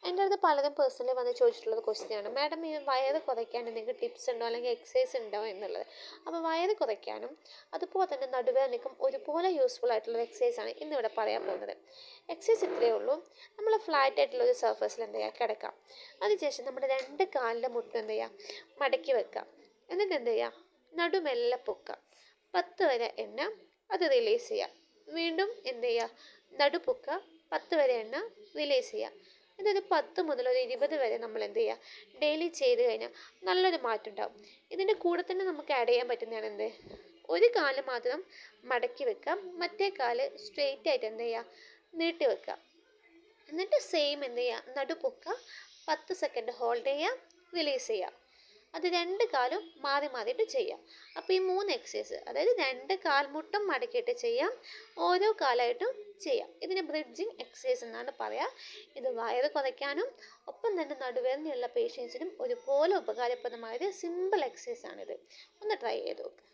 എൻ്റെ അടുത്ത് പലരും പേഴ്സണലി വന്ന് ചോദിച്ചിട്ടുള്ളത് ക്വസ്റ്റ്യനാണ്, മാഡം ഈ വയറ് കുറയ്ക്കാൻ എന്തെങ്കിലും ടിപ്സ് ഉണ്ടോ അല്ലെങ്കിൽ എക്സസൈസ് ഉണ്ടോ എന്നുള്ളത്. അപ്പോൾ വയറ് കുറയ്ക്കാനും അതുപോലെ തന്നെ നടുവേദനയ്ക്കും ഒരുപോലെ യൂസ്ഫുൾ ആയിട്ടുള്ള എക്സസൈസാണ് ഇന്നിവിടെ പറയാൻ പോകുന്നത്. എക്സസൈസ് ഇത്രയേ ഉള്ളൂ. നമ്മൾ ഫ്ലാറ്റ് ആയിട്ടുള്ള ഒരു സർഫസിൽ എന്ത് ചെയ്യുക, കിടക്കാം. അതിനുശേഷം നമ്മുടെ രണ്ട് കാലിൻ്റെ മുട്ടും എന്ത് ചെയ്യുക, മടക്കി വെക്കാം. എന്നിട്ട് എന്ത് ചെയ്യുക, നടുമെല്ലെ പൊക്കുക. 10 വരെ എണ്ണ, അത് റിലീസ് ചെയ്യുക. വീണ്ടും എന്ത് ചെയ്യുക, നടുപൊക്കുക, 10 വരെ എണ്ണ, റിലീസ് ചെയ്യുക. ഇതൊരു 10 മുതൽ ഒരു 20 വരെ നമ്മൾ എന്ത് ചെയ്യുക, ഡെയിലി ചെയ്ത് കഴിഞ്ഞാൽ നല്ലൊരു മാറ്റം ഉണ്ടാവും. ഇതിൻ്റെ കൂടെ തന്നെ നമുക്ക് ആഡ് ചെയ്യാൻ പറ്റുന്നതാണ് എന്ത്, ഒരു കാല് മാത്രം മടക്കി വെക്കുക, മറ്റേ കാല് സ്ട്രെയിറ്റ് ആയിട്ട് എന്ത് ചെയ്യുക, നീട്ടി വെക്കുക. എന്നിട്ട് സെയിം എന്ത് ചെയ്യുക, നടുപൊക്കുക, 10 സെക്കൻഡ് ഹോൾഡ് ചെയ്യുക, റിലീസ് ചെയ്യുക. അത് രണ്ട് കാലും മാറി മാറിയിട്ട് ചെയ്യാം. അപ്പോൾ ഈ 3 എക്സസൈസ്, അതായത് രണ്ട് കാൽമുട്ടും മടക്കിയിട്ട് ചെയ്യാം, ഓരോ കാലായിട്ടും ചെയ്യാം. ഇതിന് ബ്രിഡ്ജിങ് എക്സസൈസ് എന്നാണ് പറയുക. ഇത് വയറ് കുറയ്ക്കാനും ഒപ്പം തന്നെ നടുവേദനയുള്ള പേഷ്യൻസിനും ഒരുപോലെ ഉപകാരപ്രദമായത് സിമ്പിൾ എക്സസൈസ് ആണിത്. ഒന്ന് ട്രൈ ചെയ്ത് നോക്കുക.